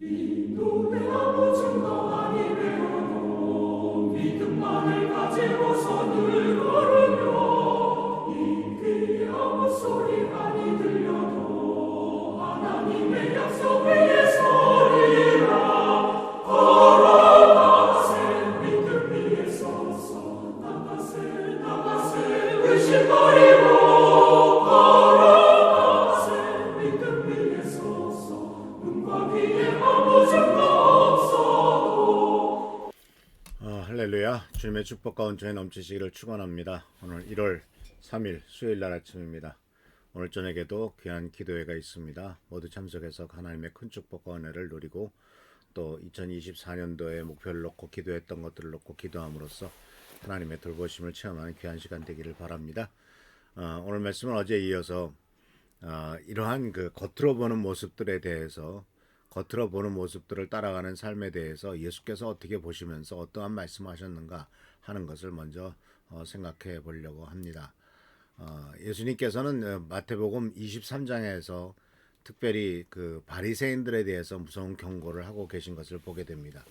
인도의 아무 증거 아니 되어도 믿음만을 가지고서 늘 걸으며 이 귀에 아무 소리 아니 들려도 하나님의 약속 위에 서리라. 걸어가세 믿음 위에 서서 나가세 의심 버리고 걸어가세 믿음 위에 서서 눈과 귀에 아무 증거 없어도. 할렐루야. 주님의 축복과 온전히 넘치시기를 축원합니다. 오늘 1월 3일 수요일 날 아침입니다. 오늘 저녁에도 귀한 기도회가 있습니다. 모두 참석해서 하나님의 큰 축복과 은혜를 누리고 또 2024년도에 목표를 놓고 기도했던 것들을 놓고 기도함으로써 하나님의 돌보심을 체험하는 귀한 시간 되기를 바랍니다. 오늘 말씀은 어제에 이어서 이러한 그 겉으로 보는 모습들에 대해서, 겉으로 보는 모습들을 따라가는 삶에 대해서 예수께서 어떻게 보시면서 어떠한 말씀하셨는가 하는 것을 먼저 생각해 보려고 합니다. 예수님께서는 마태복음 23장에서 특별히 그 바리새인들에 대해서 무서운 경고를 하고 계신 것을 보게 됩니다.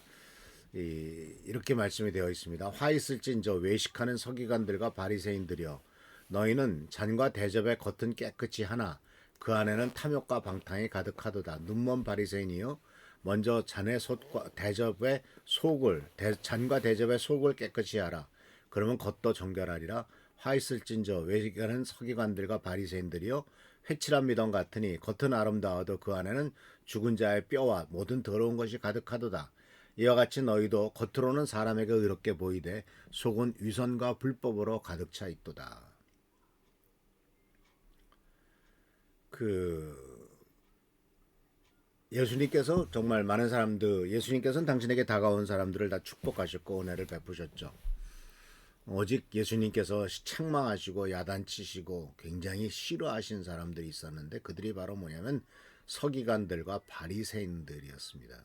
이렇게 말씀이 되어 있습니다. 화 있을진저 외식하는 서기관들과 바리새인들이여, 너희는 잔과 대접의 겉은 깨끗이 하나 그 안에는 탐욕과 방탕이 가득하도다. 눈먼 바리새인이여, 먼저 잔의 솥과 대접의 속을 잔과 대접의 속을 깨끗이 하라. 그러면 겉도 정결하리라. 화 있을진저 외식하는 서기관들과 바리새인들이여, 회칠한 미덕 같으니 겉은 아름다워도 그 안에는 죽은 자의 뼈와 모든 더러운 것이 가득하도다. 이와 같이 너희도 겉으로는 사람에게 의롭게 보이되 속은 위선과 불법으로 가득 차 있도다. 예수님께서 정말 많은 사람들, 예수님께서는 당신에게 다가온 사람들을 다 축복하셨고 은혜를 베푸셨죠. 오직 예수님께서 책망하시고 야단치시고 굉장히 싫어하신 사람들이 있었는데 그들이 바로 뭐냐면 서기관들과 바리새인들이었습니다.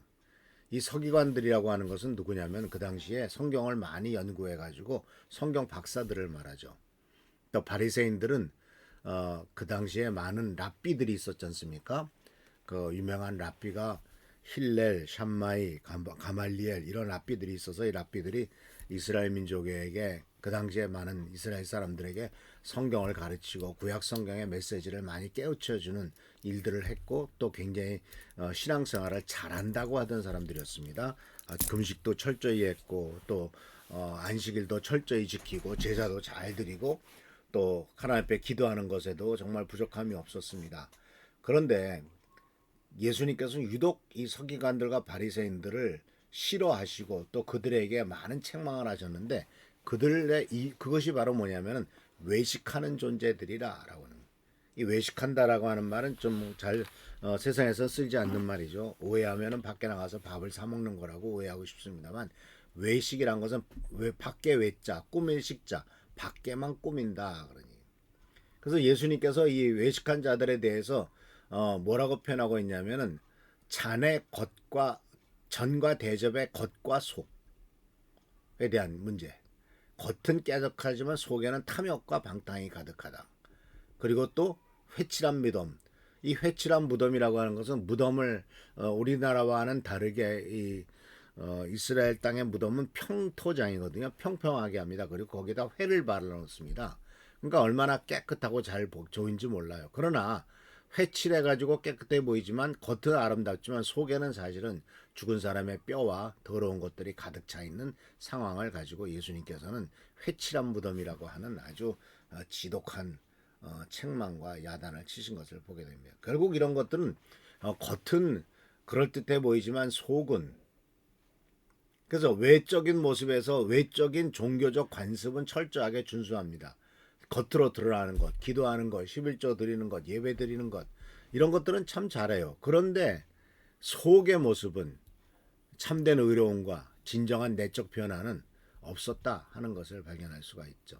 이 서기관들이라고 하는 것은 누구냐면 그 당시에 성경을 많이 연구해 가지고 성경 박사들을 말하죠. 또 바리새인들은 그 당시에 많은 랍비들이 있었지 않습니까? 그 유명한 랍비가 힐렐, 샴마이, 가말리엘 이런 랍비들이 있어서 이 랍비들이 이스라엘 민족에게 그 당시에 많은 이스라엘 사람들에게 성경을 가르치고 구약 성경의 메시지를 많이 깨우쳐주는 일들을 했고 또 굉장히 신앙생활을 잘한다고 하던 사람들이었습니다. 금식도 철저히 했고 또 안식일도 철저히 지키고 제사도 잘 드리고 또 하나님 앞에 기도하는 것에도 정말 부족함이 없었습니다. 그런데 예수님께서는 유독 이 서기관들과 바리새인들을 싫어하시고 또 그들에게 많은 책망을 하셨는데 그것이 바로 뭐냐면은 외식하는 존재들이라라고 하는. 이 외식한다라고 하는 말은 좀 잘 세상에서 쓰지 않는 말이죠. 오해하면은 밖에 나가서 밥을 사 먹는 거라고 오해하고 싶습니다만 외식이란 것은 밖에 외자 꾸밀 식자 밖에만 꾸민다 그러니. 그래서 예수님께서 이 외식한 자들에 대해서 뭐라고 표현하고 있냐면은 잔의 겉과 전과 대접의 겉과 속에 대한 문제. 겉은 깨끗하지만 속에는 탐욕과 방탕이 가득하다. 그리고 또 회칠한 무덤. 이 회칠한 무덤이라고 하는 것은 무덤을 우리나라와는 다르게 이스라엘 땅의 무덤은 평토장이거든요. 평평하게 합니다. 그리고 거기다 회를 발라놓습니다. 그러니까 얼마나 깨끗하고 잘 좋은지 몰라요. 그러나 회칠해가지고 깨끗해 보이지만 겉은 아름답지만 속에는 사실은 죽은 사람의 뼈와 더러운 것들이 가득 차 있는 상황을 가지고 예수님께서는 회칠한 무덤이라고 하는 아주 지독한 책망과 야단을 치신 것을 보게 됩니다. 결국 이런 것들은 겉은 그럴듯해 보이지만 속은, 그래서 외적인 모습에서 외적인 종교적 관습은 철저하게 준수합니다. 겉으로 드러나는 것, 기도하는 것, 11조 드리는 것, 예배 드리는 것 이런 것들은 참 잘해요. 그런데 속의 모습은 참된 의로움과 진정한 내적 변화는 없었다 하는 것을 발견할 수가 있죠.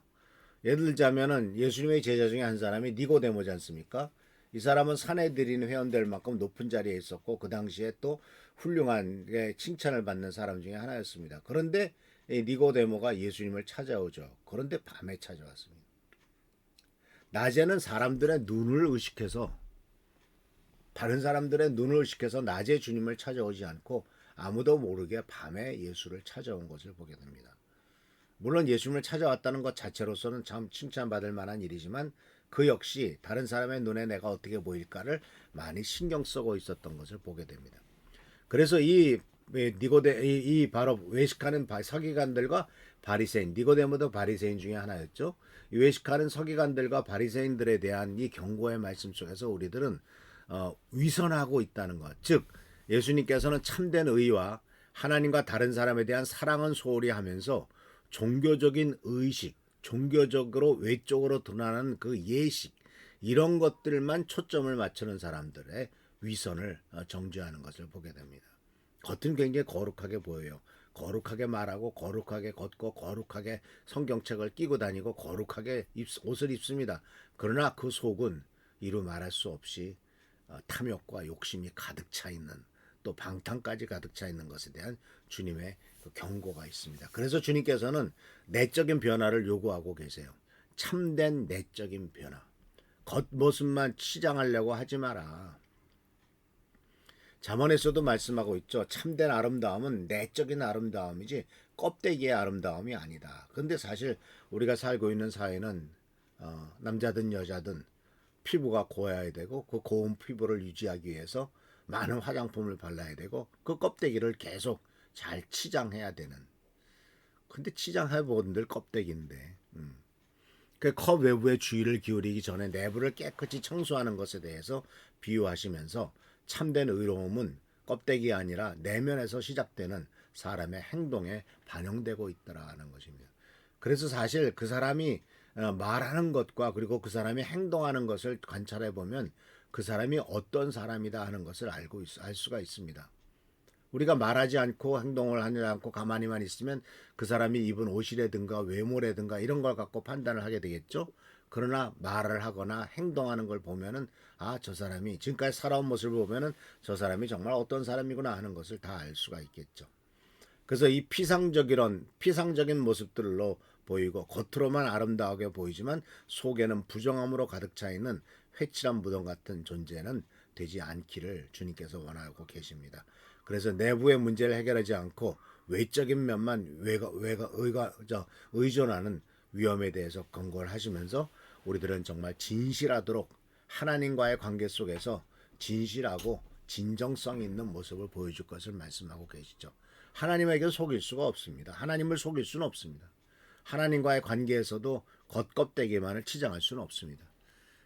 예를 들자면은 예수님의 제자 중에 한 사람이 니고데모지 않습니까? 이 사람은 사내들인 회원될 만큼 높은 자리에 있었고 그 당시에 또 훌륭한 칭찬을 받는 사람 중에 하나였습니다. 그런데 이 니고데모가 예수님을 찾아오죠. 그런데 밤에 찾아왔습니다. 낮에는 사람들의 눈을 의식해서 다른 사람들의 눈을 시켜서 낮에 주님을 찾아오지 않고 아무도 모르게 밤에 예수를 찾아온 것을 보게 됩니다. 물론 예수님을 찾아왔다는 것 자체로서는 참 칭찬받을 만한 일이지만 그 역시 다른 사람의 눈에 내가 어떻게 보일까를 많이 신경 쓰고 있었던 것을 보게 됩니다. 그래서 이 바로 외식하는 서기관들과 바리새인, 니고데모도 바리새인 중에 하나였죠. 이 외식하는 서기관들과 바리새인들에 대한 이 경고의 말씀 속에서 우리들은 위선하고 있다는 것, 즉 예수님께서는 참된 의와 하나님과 다른 사람에 대한 사랑은 소홀히 하면서 종교적인 의식, 종교적으로 외적으로 드러나는 그 예식, 이런 것들만 초점을 맞추는 사람들의 위선을 정죄하는 것을 보게 됩니다. 겉은 굉장히 거룩하게 보여요. 거룩하게 말하고 거룩하게 걷고 거룩하게 성경책을 끼고 다니고 거룩하게 옷을 입습니다. 그러나 그 속은 이루 말할 수 없이 탐욕과 욕심이 가득 차 있는, 또 방탕까지 가득 차 있는 것에 대한 주님의 그 경고가 있습니다. 그래서 주님께서는 내적인 변화를 요구하고 계세요. 참된 내적인 변화. 겉모습만 치장하려고 하지 마라. 잠언에서도 말씀하고 있죠. 참된 아름다움은 내적인 아름다움이지 껍데기의 아름다움이 아니다. 그런데 사실 우리가 살고 있는 사회는 남자든 여자든 피부가 고와야 되고 그 고운 피부를 유지하기 위해서 많은 화장품을 발라야 되고 그 껍데기를 계속 잘 치장해야 되는. 근데 치장해본 늘 껍데기인데. 그 컵 외부에 주의를 기울이기 전에 내부를 깨끗이 청소하는 것에 대해서 비유하시면서 참된 의로움은 껍데기가 아니라 내면에서 시작되는 사람의 행동에 반영되고 있더라는 것입니다. 그래서 사실 그 사람이 말하는 것과 그리고 그 사람이 행동하는 것을 관찰해 보면 그 사람이 어떤 사람이다 하는 것을 알 수가 있습니다. 우리가 말하지 않고 행동을 하지 않고 가만히만 있으면 그 사람이 입은 옷이라든가 외모라든가 이런 걸 갖고 판단을 하게 되겠죠. 그러나 말을 하거나 행동하는 걸 보면은 저 사람이 지금까지 살아온 모습을 보면은 저 사람이 정말 어떤 사람이구나 하는 것을 다 알 수가 있겠죠. 그래서 이 피상적인 모습들로 보이고 겉으로만 아름다하게 보이지만 속에는 부정함으로 가득 차 있는 회칠한 무덤 같은 존재는 되지 않기를 주님께서 원하고 계십니다. 그래서 내부의 문제를 해결하지 않고 외적인 면만 의존하는 위험에 대해서 권고를 하시면서 우리들은 정말 진실하도록 하나님과의 관계 속에서 진실하고 진정성 있는 모습을 보여줄 것을 말씀하고 계시죠. 하나님에게 속일 수가 없습니다. 하나님을 속일 수는 없습니다. 하나님과의 관계에서도 겉껍데기만을 치장할 수는 없습니다.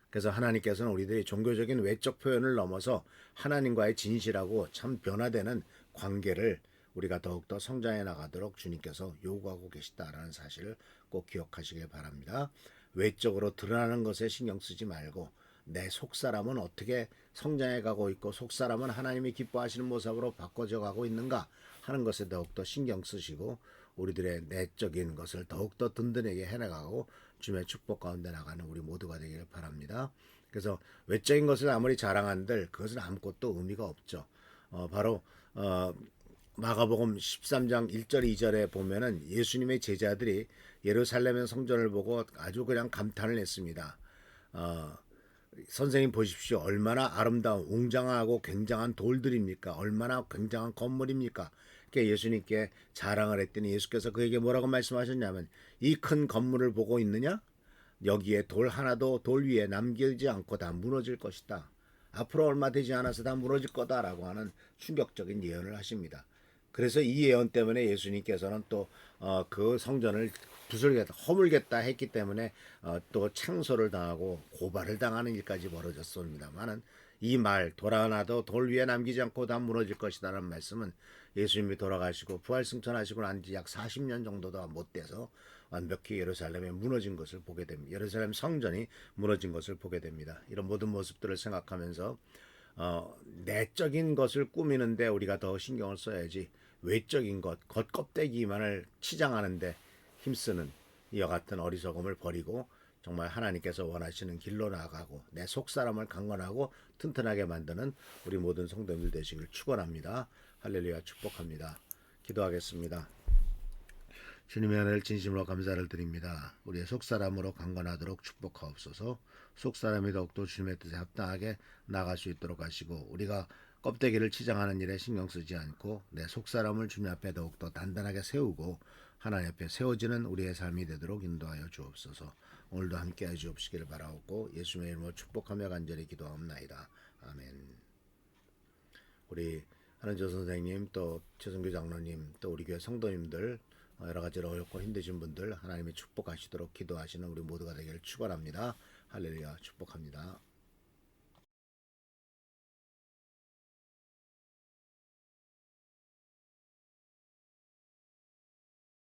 그래서 하나님께서는 우리들이 종교적인 외적 표현을 넘어서 하나님과의 진실하고 참 변화되는 관계를 우리가 더욱더 성장해 나가도록 주님께서 요구하고 계시다라는 사실을 꼭 기억하시길 바랍니다. 외적으로 드러나는 것에 신경 쓰지 말고 내 속사람은 어떻게 성장해 가고 있고 속사람은 하나님이 기뻐하시는 모습으로 바꿔져 가고 있는가 하는 것에 더욱더 신경 쓰시고 우리들의 내적인 것을 더욱더 든든하게 해나가고 주님의 축복 가운데 나가는 우리 모두가 되기를 바랍니다. 그래서 외적인 것을 아무리 자랑한들 그것은 아무것도 의미가 없죠. 바로 마가복음 13장 1절 2절에 보면은 예수님의 제자들이 예루살렘의 성전을 보고 아주 그냥 감탄을 했습니다. 선생님 보십시오. 얼마나 아름다운 웅장하고 굉장한 돌들입니까? 얼마나 굉장한 건물입니까? 예수님께 자랑을 했더니 예수께서 그에게 뭐라고 말씀하셨냐면 이 큰 건물을 보고 있느냐? 여기에 돌 하나도 돌 위에 남기지 않고 다 무너질 것이다. 앞으로 얼마 되지 않아서 다 무너질 거다라고 하는 충격적인 예언을 하십니다. 그래서 이 예언 때문에 예수님께서는 또 그 성전을 부술겠다, 허물겠다 했기 때문에 또 창소를 당하고 고발을 당하는 일까지 벌어졌습니다만은 이 말 돌아나도 돌 위에 남기지 않고 다 무너질 것이다라는 말씀은 예수님이 돌아가시고 부활승천하시고 난 지 약 40년 정도도 못 돼서 완벽히 예루살렘에 무너진 것을 보게 됩니다. 예루살렘 성전이 무너진 것을 보게 됩니다. 이런 모든 모습들을 생각하면서 내적인 것을 꾸미는데 우리가 더 신경을 써야지 외적인 것, 겉껍데기만을 치장하는데 힘쓰는 이와 같은 어리석음을 버리고 정말 하나님께서 원하시는 길로 나아가고 내 속사람을 강건하고 튼튼하게 만드는 우리 모든 성도님들 되시길 축원합니다. 할렐루야 축복합니다. 기도하겠습니다. 주님의 은혜를 진심으로 감사를 드립니다. 우리의 속사람으로 강건하도록 축복하옵소서. 속사람이 더욱더 주님의 뜻에 합당하게 나갈 수 있도록 하시고 우리가 껍데기를 치장하는 일에 신경 쓰지 않고 내 속사람을 주님 앞에 더욱더 단단하게 세우고 하나님 앞에 세워지는 우리의 삶이 되도록 인도하여 주옵소서. 오늘도 함께하여 주옵시기를 바라옵고 예수님의 이름으로 축복하며 간절히 기도하옵나이다. 아멘. 우리 한은조 선생님 또 최성규 장로님 또 우리 교회 성도님들 여러 가지로 어렵고 힘드신 분들 하나님이 축복하시도록 기도하시는 우리 모두가 되기를 축원합니다. 할렐루야 축복합니다.